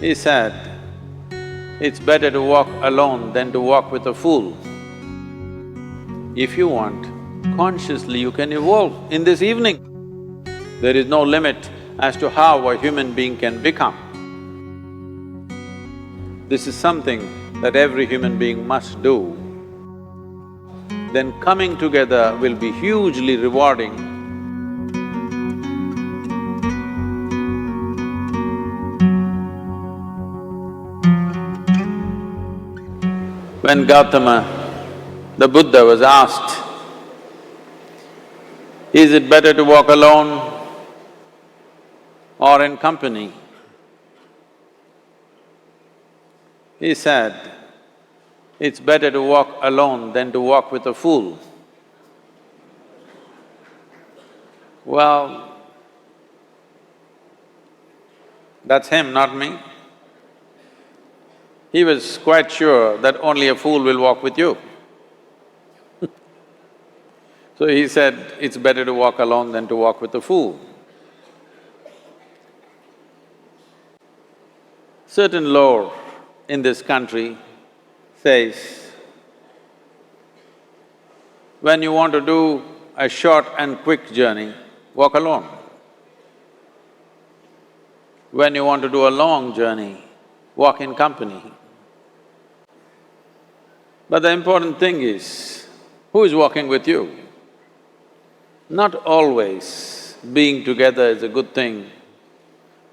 He said, it's better to walk alone than to walk with a fool. If you want, consciously you can evolve in this evening. There is no limit as to how a human being can become. This is something that every human being must do. Then coming together will be hugely rewarding. When Gautama, the Buddha, was asked, is it better to walk alone or in company? He said, it's better to walk alone than to walk with a fool. Well, that's him, not me. He was quite sure that only a fool will walk with you. So he said, it's better to walk alone than to walk with a fool. Certain law in this country says, when you want to do a short and quick journey, walk alone. When you want to do a long journey, walk in company. But the important thing is, who is walking with you? Not always being together is a good thing.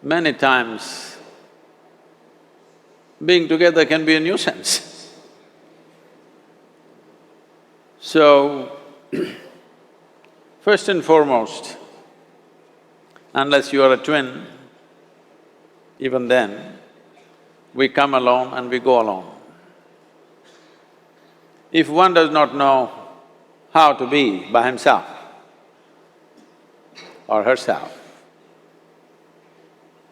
Many times, being together can be a nuisance. So, first and foremost, unless you are a twin, even then, we come alone and we go alone. If one does not know how to be by himself or herself,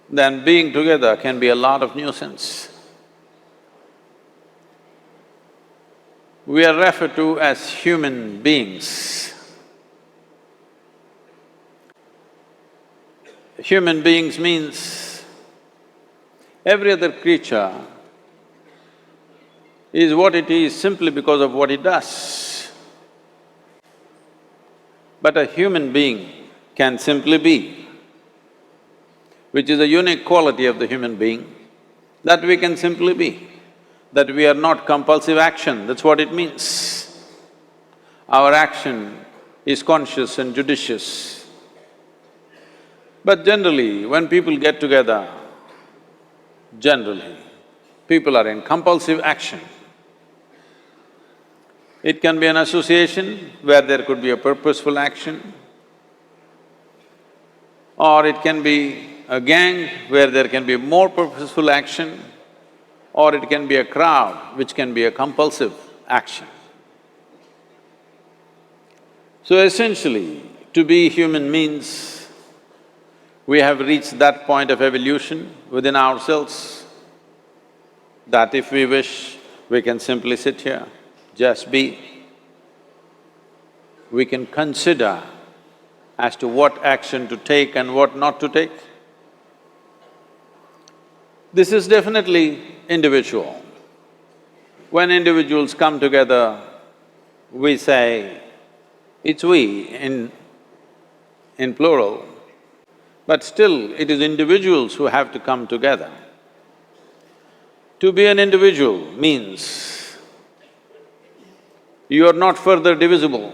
then being together can be a lot of nuisance. We are referred to as human beings. Human beings means every other creature is what it is simply because of what it does. But a human being can simply be, which is a unique quality of the human being, that we can simply be, that we are not compulsive action, that's what it means. Our action is conscious and judicious. But generally, when people get together, generally, people are in compulsive action. It can be an association where there could be a purposeful action, or it can be a gang where there can be more purposeful action, or it can be a crowd which can be a compulsive action. So essentially, to be human means we have reached that point of evolution within ourselves that if we wish, we can simply sit here, just be. We can consider as to what action to take and what not to take. This is definitely individual. When individuals come together, we say, it's we in plural, but still it is individuals who have to come together. To be an individual means you are not further divisible.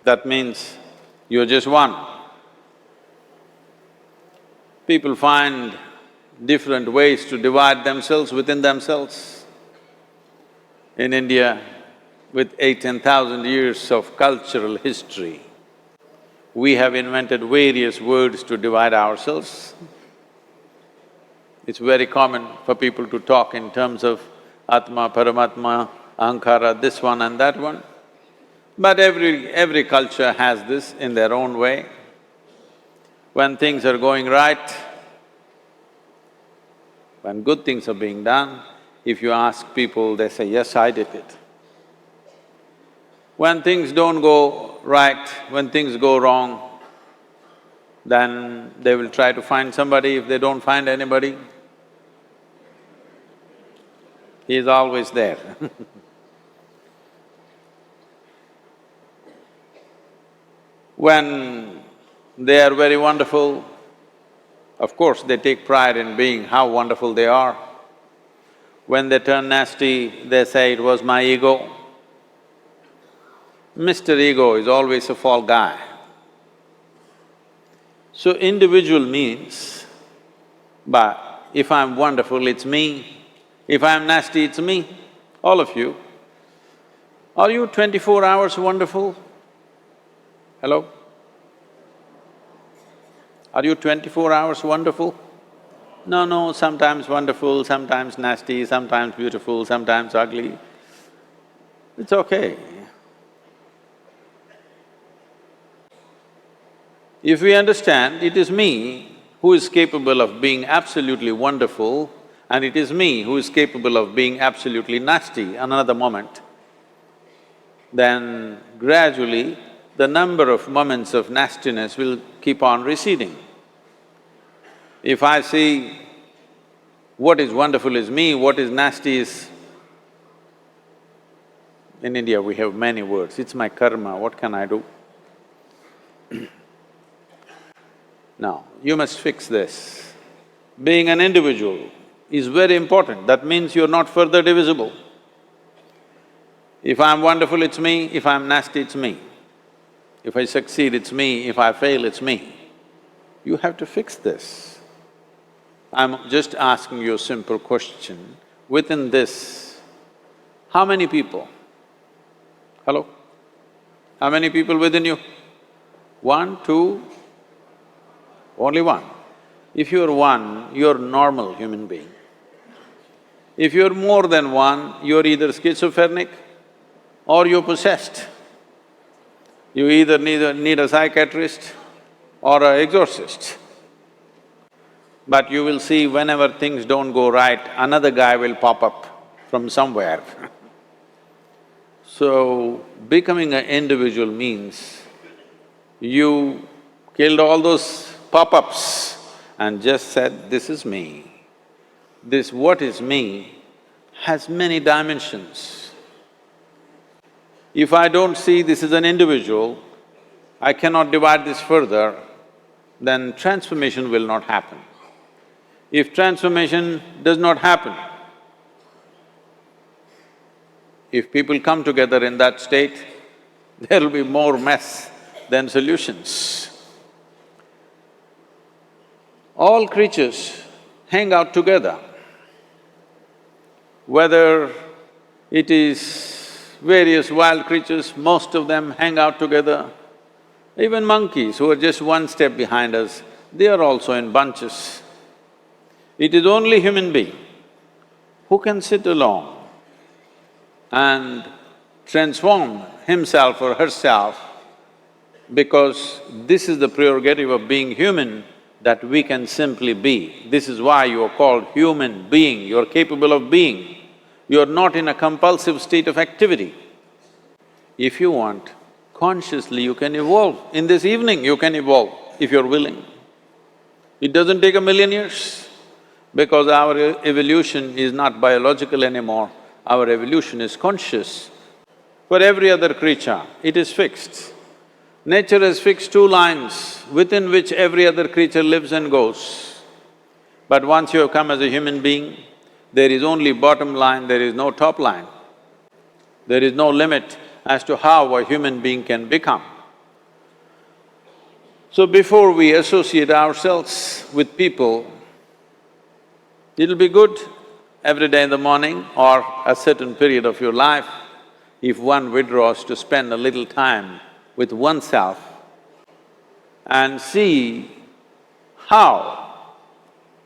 That means you're just one. People find different ways to divide themselves within themselves. In India, with 10,000 years of cultural history, we have invented various words to divide ourselves. It's very common for people to talk in terms of Atma, Paramatma, Ahankara, this one and that one. But every culture has this in their own way. When things are going right, when good things are being done, if you ask people, they say, yes, I did it. When things don't go right, when things go wrong, then they will try to find somebody. If they don't find anybody, He is always there. When they are very wonderful, of course they take pride in being how wonderful they are. When they turn nasty, they say, "It was my ego." Mr. Ego is always a fall guy. So individual means, but if I'm wonderful, it's me. If I'm nasty, it's me. All of you. Are you 24 hours wonderful? Hello? Are you 24 hours wonderful? No, sometimes wonderful, sometimes nasty, sometimes beautiful, sometimes ugly. It's okay. If we understand it is me who is capable of being absolutely wonderful and it is me who is capable of being absolutely nasty another moment, then gradually the number of moments of nastiness will keep on receding. If I see what is wonderful is me, what is nasty is… In India we have many words, it's my karma, what can I do? Now, you must fix this. Being an individual is very important, that means you're not further divisible. If I'm wonderful, it's me, if I'm nasty, it's me. If I succeed, it's me, if I fail, it's me. You have to fix this. I'm just asking you a simple question. Within this, how many people? Hello? How many people within you? One, two? Only one. If you're one, you're a normal human being. If you're more than one, you're either schizophrenic or you're possessed. You either need a psychiatrist or an exorcist. But you will see whenever things don't go right, another guy will pop up from somewhere. So, becoming an individual means you killed all those pop-ups and just said, "This is me." This what is me has many dimensions. If I don't see this as an individual, I cannot divide this further, then transformation will not happen. If transformation does not happen, if people come together in that state, there will be more mess than solutions. All creatures hang out together. Whether it is various wild creatures, most of them hang out together. Even monkeys who are just one step behind us, they are also in bunches. It is only human being who can sit alone and transform himself or herself, because this is the prerogative of being human, that we can simply be. This is why you are called human being, you are capable of being. You are not in a compulsive state of activity. If you want, consciously you can evolve. In this evening you can evolve, if you're willing. It doesn't take 1,000,000 years, because our evolution is not biological anymore, our evolution is conscious. For every other creature, it is fixed. Nature has fixed 2 lines within which every other creature lives and goes. But once you have come as a human being, there is only bottom line, there is no top line. There is no limit as to how a human being can become. So before we associate ourselves with people, it'll be good every day in the morning or a certain period of your life, if one withdraws to spend a little time with oneself and see how,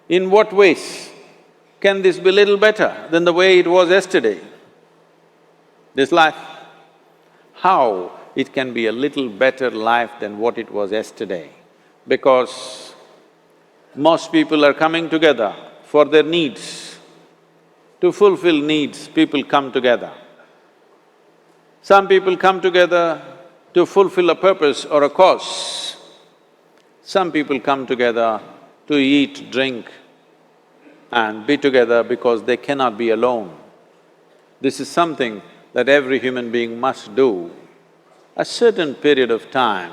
in what ways can this be little better than the way it was yesterday, this life? How it can be a little better life than what it was yesterday, because most people are coming together for their needs. To fulfill needs, people come together. Some people come together to fulfill a purpose or a cause. Some people come together to eat, drink and be together because they cannot be alone. This is something that every human being must do. A certain period of time,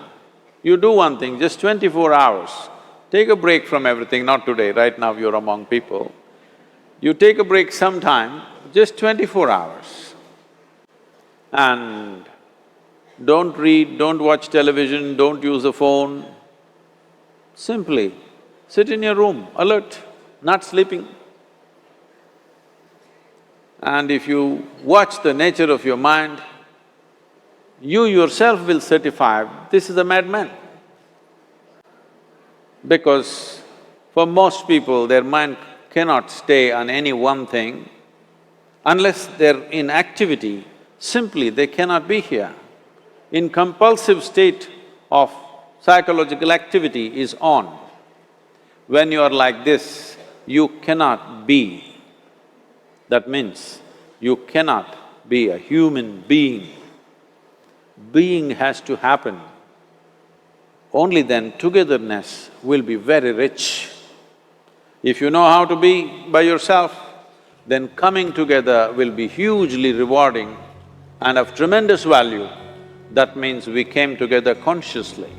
you do one thing, just 24 hours, take a break from everything, not today, right now you're among people. You take a break sometime, just 24 hours. And don't read, don't watch television, don't use a phone. Simply sit in your room, alert, not sleeping. And if you watch the nature of your mind, you yourself will certify, this is a madman. Because for most people, their mind cannot stay on any one thing. Unless they're in activity, simply they cannot be here. In compulsive state of psychological activity is on. When you are like this, you cannot be. That means you cannot be a human being. Being has to happen. Only then togetherness will be very rich. If you know how to be by yourself, then coming together will be hugely rewarding and of tremendous value. That means we came together consciously.